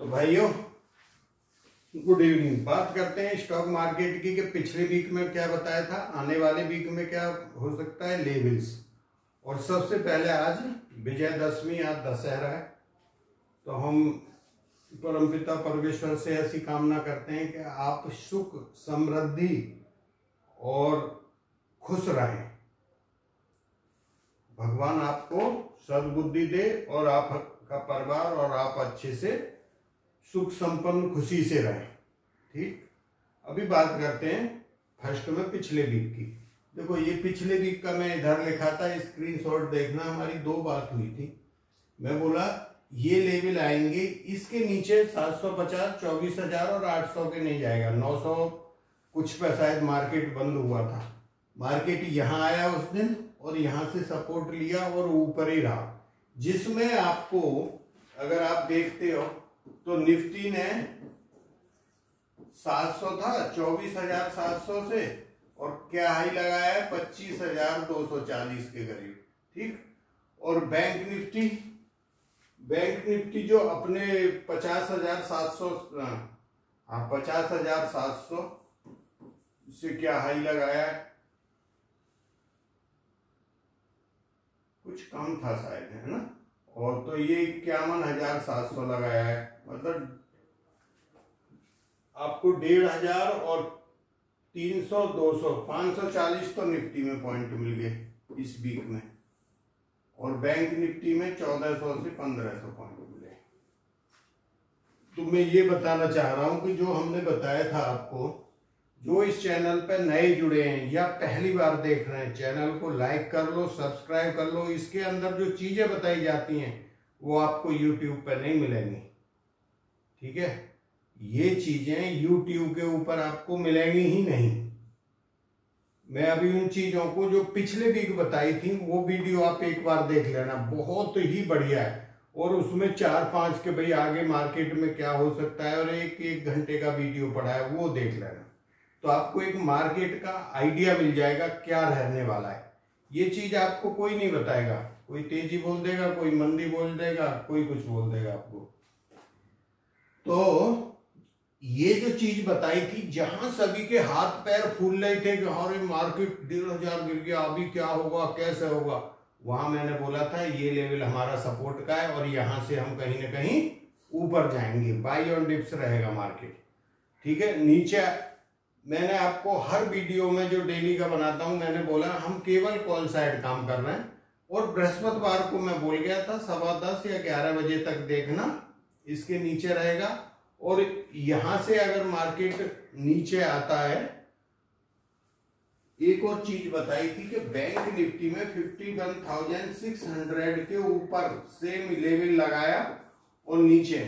तो भाइयों good evening. बात करते हैं स्टॉक मार्केट की कि पिछले वीक में क्या बताया था, आने वाले वीक में क्या हो सकता है, लेवल्स। और सबसे पहले आज विजयदशमी, आज दशहरा है, तो हम परमपिता परमेश्वर से ऐसी कामना करते हैं कि आप सुख समृद्धि और खुश रहें। भगवान आपको सद्बुद्धि दे और आपका परिवार और आप अच्छे से सुख संपन्न खुशी से रहें। ठीक, अभी बात करते हैं फर्स्ट में पिछले वीक की। देखो ये पिछले वीक का मैं इधर लिखा था, स्क्रीनशॉट देखना। हमारी दो बात हुई थी, मैं बोला ये लेवल आएंगे, इसके नीचे 750, 24,000 और 800 के नहीं जाएगा। 900 कुछ पे शायद मार्केट बंद हुआ था। मार्केट यहाँ आया उस दिन और यहाँ से सपोर्ट लिया और ऊपर ही रहा, जिसमें आपको अगर आप देखते हो तो निफ्टी ने 700 था, 24,700 से, और क्या हाई लगाया है 25,240 के करीब। ठीक, और बैंक निफ्टी जो अपने 50,700 से क्या हाई लगाया है, कुछ कम था शायद, है ना। और तो ये 51,700 लगाया है, मतलब आपको 1,500 और 300, 200, 540 तो निफ्टी में पॉइंट मिल गए इस वीक में, और बैंक निफ्टी में 1400 से 1500 पॉइंट मिले। तो मैं ये बताना चाह रहा हूं कि जो हमने बताया था आपको, जो इस चैनल पर नए जुड़े हैं या पहली बार देख रहे हैं, चैनल को लाइक कर लो, सब्सक्राइब कर लो। इसके अंदर जो चीजें बताई जाती हैं वो आपको यूट्यूब पर नहीं मिलेंगी। ठीक है, ये चीजें यूट्यूब के ऊपर आपको मिलेंगी ही नहीं। मैं अभी उन चीजों को जो पिछले वीक बताई थी वो वीडियो आप एक बार देख लेना, बहुत ही बढ़िया है। और उसमें 4-5 के भाई आगे मार्केट में क्या हो सकता है, और एक घंटे का वीडियो पड़ा है, वो देख लेना। तो आपको एक मार्केट का आइडिया मिल जाएगा क्या रहने वाला है। ये चीज आपको कोई नहीं बताएगा, कोई तेजी बोल देगा, कोई मंदी बोल देगा, कोई कुछ बोल देगा आपको। तो ये जो चीज बताई थी, जहां सभी के हाथ पैर फूल रहे थे कि हमारे मार्केट 1,500 गिर गया, अभी क्या होगा, कैसे होगा, वहां मैंने बोला था ये लेवल हमारा सपोर्ट का है और यहां से हम कहीं ना कहीं ऊपर जाएंगे, बाई ऑन डिप्स रहेगा मार्केट। ठीक है, नीचे मैंने आपको हर वीडियो में जो डेली का बनाता हूं, मैंने बोला हम केवल कॉल साइड काम कर रहे हैं। और बृहस्पतिवार को मैं बोल गया था 10:15 या 11 बजे तक देखना, इसके नीचे रहेगा। और यहां से अगर मार्केट नीचे आता है, एक और चीज बताई थी कि बैंक निफ्टी में 51,600 के ऊपर सेम लेवल लगाया और नीचे,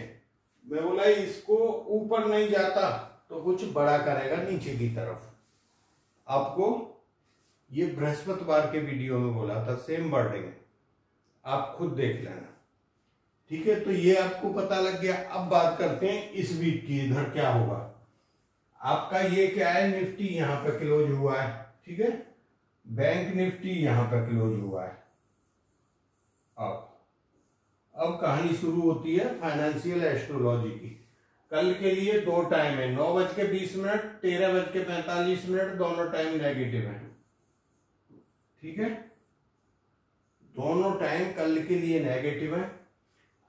मैं बोला इसको ऊपर नहीं जाता तो कुछ बड़ा करेगा नीचे की तरफ। आपको ये बृहस्पतिवार के वीडियो में बोला था, सेम वर्डिंग है, आप खुद देख लेना। ठीक है, तो ये आपको पता लग गया। अब बात करते हैं इस वीक की, इधर क्या होगा आपका। ये क्या है, निफ्टी यहां पे क्लोज हुआ है, ठीक है, बैंक निफ्टी यहां पे क्लोज हुआ है। अब कहानी शुरू होती है फाइनेंशियल एस्ट्रोलॉजी की। कल के लिए 2 टाइम है, 9:20, 13:45, दोनों टाइम नेगेटिव है। ठीक है, दोनों टाइम कल के लिए नेगेटिव है।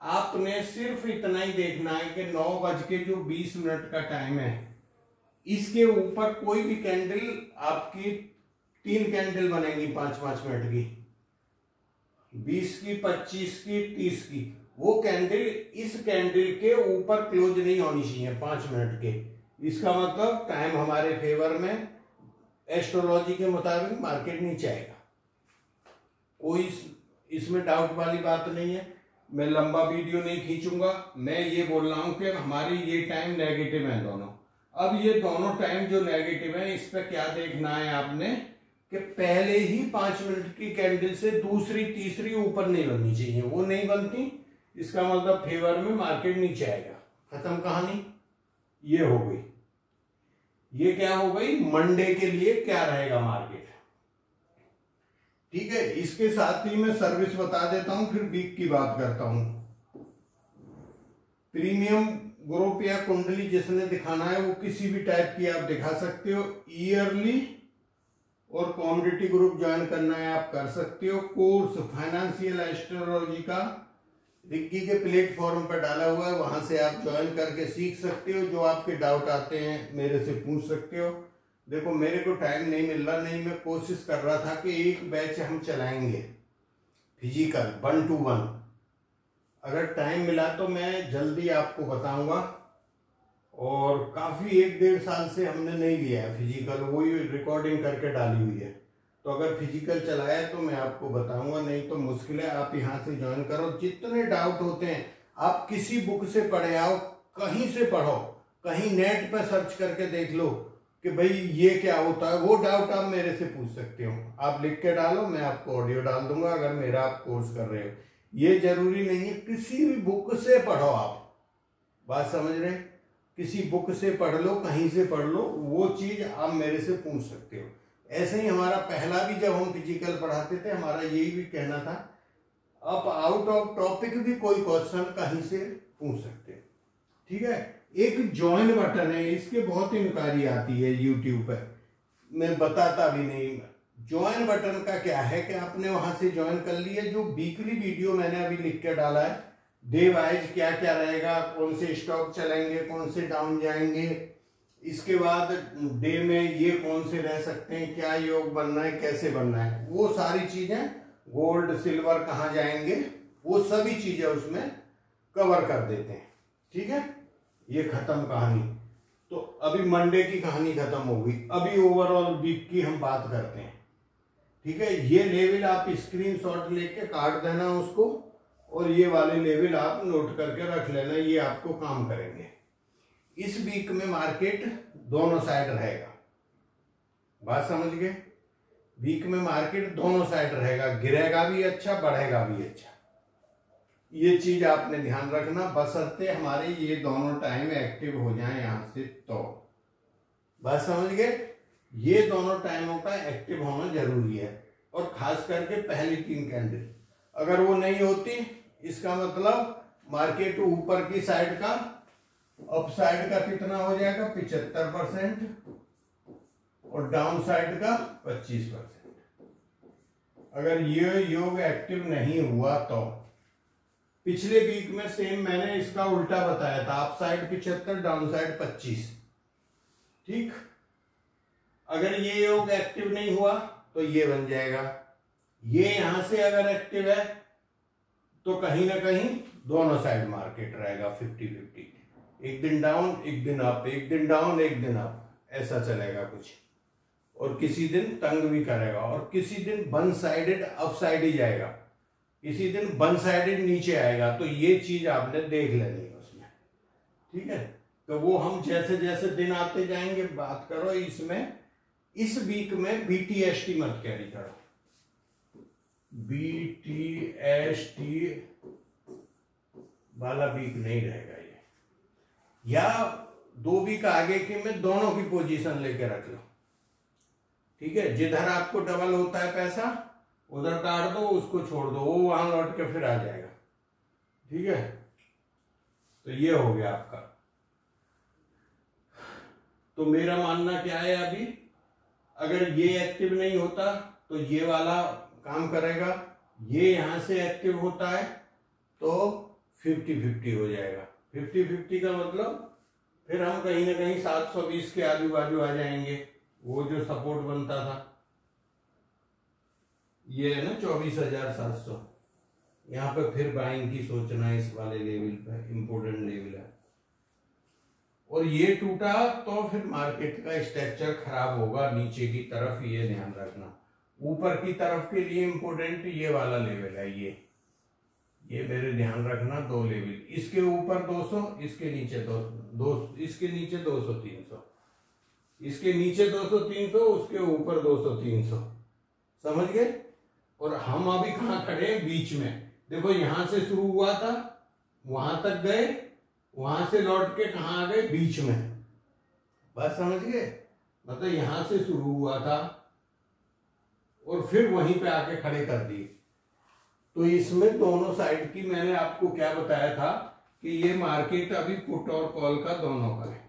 आपने सिर्फ इतना ही देखना है कि 9:20 का टाइम है, इसके ऊपर कोई भी कैंडल, आपकी 3 कैंडल बनेंगी 5-5 मिनट की, 20 की, 25 की, 30 की। वो कैंडल इस कैंडल के ऊपर क्लोज नहीं होनी चाहिए 5 मिनट के। इसका मतलब टाइम हमारे फेवर में, एस्ट्रोलॉजी के मुताबिक मार्केट नीचे आएगा। कोई इसमें डाउट वाली बात नहीं है। मैं लंबा वीडियो नहीं खींचूंगा, मैं ये बोल रहा हूं कि हमारी ये टाइम नेगेटिव है दोनों। अब ये दोनों टाइम जो नेगेटिव है, इस पे क्या देखना है आपने कि पहले ही 5 मिनट की कैंडल से दूसरी तीसरी ऊपर नहीं बननी चाहिए। वो नहीं बनती, इसका मतलब फेवर में मार्केट नीचे आएगा। खत्म कहानी, ये हो गई। ये क्या हो गई, मंडे के लिए क्या रहेगा मार्केट। ठीक है, इसके साथ ही मैं सर्विस बता देता हूं, फिर वीक की बात करता हूं। प्रीमियम ग्रुप या कुंडली जिसने दिखाना है वो किसी भी टाइप की आप दिखा सकते हो। ईयरली और कॉमोडिटी ग्रुप ज्वाइन करना है आप कर सकते हो। कोर्स फाइनेंशियल एस्ट्रोलॉजी का रिक्की के प्लेटफॉर्म पर डाला हुआ है, वहां से आप ज्वाइन करके सीख सकते हो। जो आपके डाउट आते हैं मेरे से पूछ सकते हो। देखो मेरे को टाइम नहीं मिल रहा, नहीं मैं कोशिश कर रहा था कि एक बैच हम चलाएंगे फिजिकल 1 to 1। अगर टाइम मिला तो मैं जल्दी आपको बताऊंगा। और काफी 1-1.5 साल से हमने नहीं लिया है फिजिकल, वही रिकॉर्डिंग करके डाली हुई है। तो अगर फिजिकल चलाया तो मैं आपको बताऊंगा, नहीं तो मुश्किल है। आप यहाँ से ज्वाइन करो। जितने डाउट होते हैं आप किसी बुक से पढ़े आओ, कहीं से पढ़ो, कहीं नेट पर सर्च करके देख लो कि भाई ये क्या होता है। वो डाउट आप मेरे से पूछ सकते हो। आप लिख के डालो, मैं आपको ऑडियो डाल दूंगा अगर मेरा आप कोर्स कर रहे हो। ये जरूरी नहीं है किसी भी बुक से पढ़ो आप, बात समझ रहे। किसी बुक से पढ़ लो, कहीं से पढ़ लो, वो चीज आप मेरे से पूछ सकते हो। ऐसे ही हमारा पहला भी जब हम फिजिकल पढ़ाते थे हमारा यही भी कहना था, आप आउट ऑफ टॉपिक भी कोई क्वेश्चन कहीं से पूछ सकते हो, ठीक है। एक ज्वाइन बटन है, इसके बहुत इंक्वायरी आती है यूट्यूब पर, मैं बताता भी नहीं। ज्वाइन बटन का क्या है कि आपने वहां से ज्वाइन कर लिया। जो वीकली वीडियो मैंने अभी लिख के डाला है, डे वाइज क्या क्या रहेगा, कौन से स्टॉक चलेंगे, कौन से डाउन जाएंगे, इसके बाद डे में ये कौन से रह सकते हैं, क्या योग बनना है, कैसे बनना है, वो सारी चीजें, गोल्ड सिल्वर कहाँ जाएंगे, वो सभी चीजें उसमें कवर कर देते हैं, ठीक है। ये खत्म कहानी। तो अभी मंडे की कहानी खत्म हो गई। अभी ओवरऑल वीक की हम बात करते हैं, ठीक है। ये लेवल आप स्क्रीनशॉट लेके काट देना उसको, और ये वाले लेवल आप नोट करके रख लेना, ये आपको काम करेंगे। इस वीक में मार्केट दोनों साइड रहेगा, बात समझ गए। वीक में मार्केट दोनों साइड रहेगा, गिरेगा भी अच्छा, बढ़ेगा भी अच्छा। ये चीज आपने ध्यान रखना, बशर्ते हमारे ये दोनों टाइम एक्टिव हो जाएं यहां से, तो बात समझ गए। ये दोनों टाइमों का एक्टिव होना जरूरी है, और खास करके पहली 3 कैंडल अगर वो नहीं होती, इसका मतलब मार्केट ऊपर की साइड का, अप साइड का कितना हो जाएगा 75% और डाउन साइड का 25%। अगर ये योग एक्टिव नहीं हुआ तो पिछले वीक में सेम मैंने इसका उल्टा बताया था, अप साइड 75 डाउन साइड 25, ठीक। अगर ये योग एक्टिव नहीं हुआ तो ये बन जाएगा। ये यहां से अगर एक्टिव है तो कहीं ना कहीं दोनों साइड मार्केट रहेगा 50-50, एक दिन डाउन एक दिन अप, एक दिन डाउन एक दिन अप, ऐसा चलेगा कुछ। और किसी दिन तंग भी करेगा, और किसी दिन वन साइडेड अप साइड ही जाएगा, किसी दिन वन साइडेड नीचे आएगा। तो ये चीज आपने देख लेनी है उसमें, ठीक है। तो वो हम जैसे जैसे दिन आते जाएंगे बात करो। इसमें इस वीक में BTST मत कैरी करो, BTST वाला वीक नहीं रहेगा ये। या 2 वीक आगे के में दोनों की पोजीशन लेके रख लो, ठीक है। जिधर आपको डबल होता है पैसा उधर काट दो, उसको छोड़ दो, वो वहां लौट के फिर आ जाएगा, ठीक है। तो ये हो गया आपका। तो मेरा मानना क्या है, अभी अगर ये एक्टिव नहीं होता तो ये वाला काम करेगा, ये यहां से एक्टिव होता है तो 50-50 हो जाएगा। 50-50 का मतलब फिर हम कहीं ना कहीं 720 के आजू बाजू आ जाएंगे। वो जो सपोर्ट बनता था ये है ना 24,700, यहाँ पे फिर बाइंग की सोचना है, इस वाले लेवल पे इंपोर्टेंट लेवल है। और ये टूटा तो फिर मार्केट का स्ट्रक्चर खराब होगा नीचे की तरफ, ये ध्यान रखना। ऊपर की तरफ के लिए इंपोर्टेंट ये वाला लेवल है, ये मेरे ध्यान रखना। 2 लेवल, इसके ऊपर 200, इसके नीचे 200, इसके नीचे 200-300, इसके नीचे 200-300, उसके ऊपर 200-300, समझ गए। और हम अभी कहां खड़े हैं, बीच में। देखो यहां से शुरू हुआ था, वहां तक गए, वहां से लौट के कहां आ गए, बीच में, बात समझ गए। मतलब यहां से शुरू हुआ था और फिर वहीं पे आके खड़े कर दिए। तो इसमें दोनों साइड की मैंने आपको क्या बताया था कि ये मार्केट अभी पुट और कॉल का दोनों का है,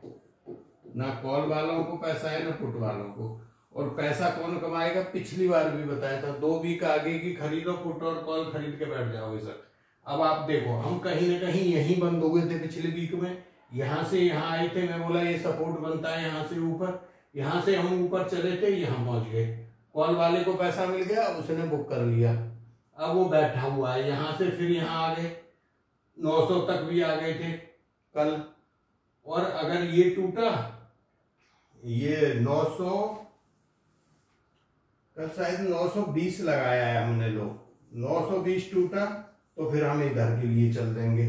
ना कॉल वालों को पैसा है ना पुट वालों को। और पैसा कौन कमाएगा, पिछली बार भी बताया था, 2 वीक आगे की खरीदो पुट और कॉल खरीद के बैठ जाओगे सर। अब आप देखो, हम कहीं ना कहीं यहीं बंद हो गए थे पिछले वीक में, यहां से यहां आए थे, मैं बोला ये सपोर्ट बनता है यहां से ऊपर, यहां से हम ऊपर चले थे, यहां पहुंच गए, कॉल वाले को पैसा मिल गया, उसने बुक कर लिया, अब वो बैठा हुआ है, यहां से फिर यहां आ गए, 900 तक भी आ गए थे कल। और अगर ये टूटा, ये 900 कल शायद 920 लगाया है हमने लोग, 920 टूटा तो फिर हम इधर के लिए चल देंगे,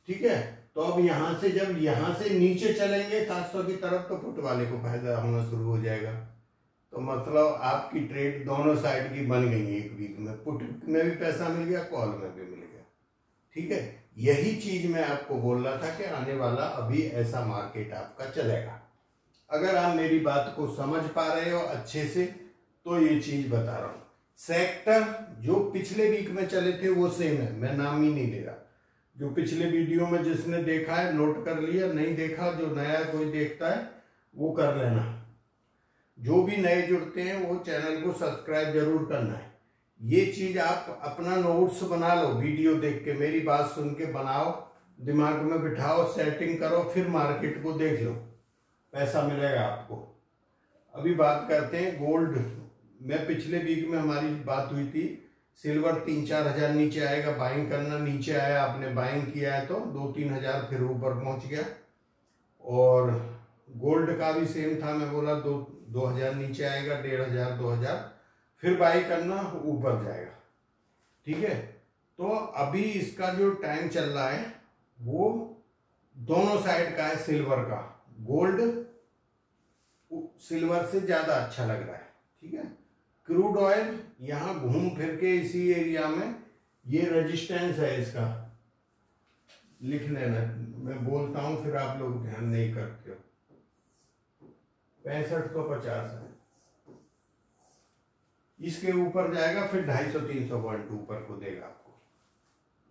ठीक है। तो अब यहां से जब यहां से नीचे चलेंगे 700 की तरफ, तो पुट वाले को फायदा होना शुरू हो जाएगा। तो मतलब आपकी ट्रेड दोनों साइड की बन गई एक वीक में, पुट में भी पैसा मिल गया, कॉल में भी मिल गया, ठीक है। यही चीज मैं आपको बोल रहा था कि आने वाला अभी ऐसा मार्केट आपका चलेगा। अगर आप मेरी बात को समझ पा रहे हो अच्छे से तो ये चीज बता रहा हूं। सेक्टर जो पिछले वीक में चले थे वो सेम है, मैं नाम ही नहीं ले रहा। जो पिछले वीडियो में जिसने देखा है नोट कर लिया, नहीं देखा जो नया कोई देखता है वो कर लेना। जो भी नए जुड़ते हैं वो चैनल को सब्सक्राइब जरूर करना है। ये चीज आप अपना नोट्स बना लो, वीडियो देख के मेरी बात सुन के बनाओ, दिमाग में बिठाओ, सेटिंग करो, फिर मार्केट को देख लो, पैसा मिलेगा आपको। अभी बात करते हैं गोल्ड में। पिछले वीक में हमारी बात हुई थी, सिल्वर 3-4 हजार नीचे आएगा, बाइंग करना, नीचे आया, आपने बाइंग किया है तो 2-3 हजार फिर ऊपर पहुंच गया। और गोल्ड का भी सेम था, मैं बोला 2 हजार नीचे आएगा, 1,500 2,000 फिर बाई करना, ऊपर जाएगा, ठीक है। तो अभी इसका जो टाइम चल रहा है वो दोनों साइड का है सिल्वर का, गोल्ड सिल्वर से ज्यादा अच्छा लग रहा है, ठीक है। क्रूड ऑयल यहां घूम फिर के इसी एरिया में, ये रेजिस्टेंस है इसका, लिख लेना, मैं बोलता हूं फिर आप लोग ध्यान नहीं करते हो। 6550 है, इसके ऊपर जाएगा फिर 250-300 पॉइंट ऊपर को देगा आपको,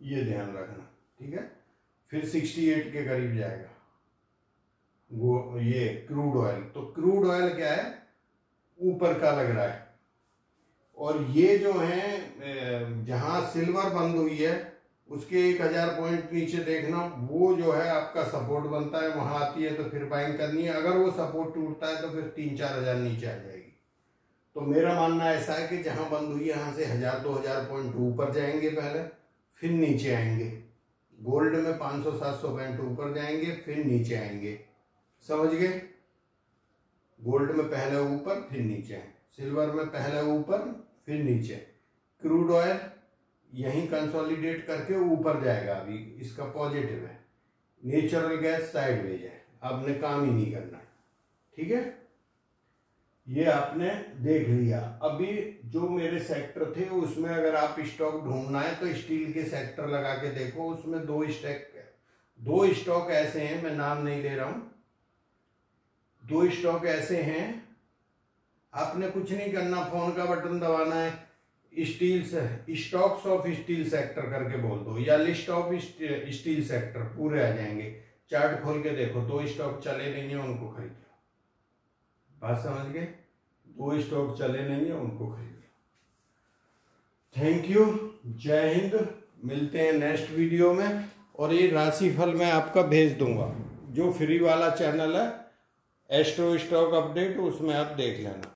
ये ध्यान रखना, ठीक है। फिर 68 के करीब जाएगा वो, ये क्रूड ऑयल। तो क्रूड ऑयल क्या है, ऊपर का लग रहा है। और ये जो है जहां सिल्वर बंद हुई है उसके 1000 पॉइंट नीचे देखना, वो जो है आपका सपोर्ट बनता है, वहां आती है तो फिर बाइंग करनी है। अगर वो सपोर्ट टूटता है तो फिर 3-4 हजार नीचे आ जाएगी। तो मेरा मानना ऐसा है कि जहां बंद हुई है यहां से 1000-2000 पॉइंट ऊपर जाएंगे पहले, फिर नीचे आएंगे। गोल्ड में 500-700 पॉइंट ऊपर जाएंगे, फिर नीचे आएंगे, समझ गए। गोल्ड में पहले ऊपर फिर नीचे, सिल्वर में पहले ऊपर फिर नीचे। क्रूड ऑयल यहीं कंसोलिडेट करके ऊपर जाएगा, अभी इसका पॉजिटिव है। नेचुरल गैस साइडवेज है, आपने काम ही नहीं करना, ठीक है। ये आपने देख लिया। अभी जो मेरे सेक्टर थे उसमें अगर आप स्टॉक ढूंढना है तो स्टील के सेक्टर लगा के देखो, उसमें 2 स्टॉक ऐसे हैं, मैं नाम नहीं ले रहा हूं, 2 स्टॉक ऐसे हैं, आपने कुछ नहीं करना, फोन का बटन दबाना है, स्टील से स्टॉक्स ऑफ स्टील सेक्टर करके बोल दो, या लिस्ट ऑफ स्टील सेक्टर, पूरे आ जाएंगे। चार्ट खोल के देखो, 2 स्टॉक चले नहीं है उनको खरीद लो, बात समझ गए। 2 स्टॉक चले नहीं है उनको खरीद लो। थैंक यू, जय हिंद, मिलते हैं नेक्स्ट वीडियो में। और ये राशिफल मैं आपका भेज दूंगा, जो फ्री वाला चैनल है एस्ट्रो स्टॉक अपडेट, उसमें आप देख लेना।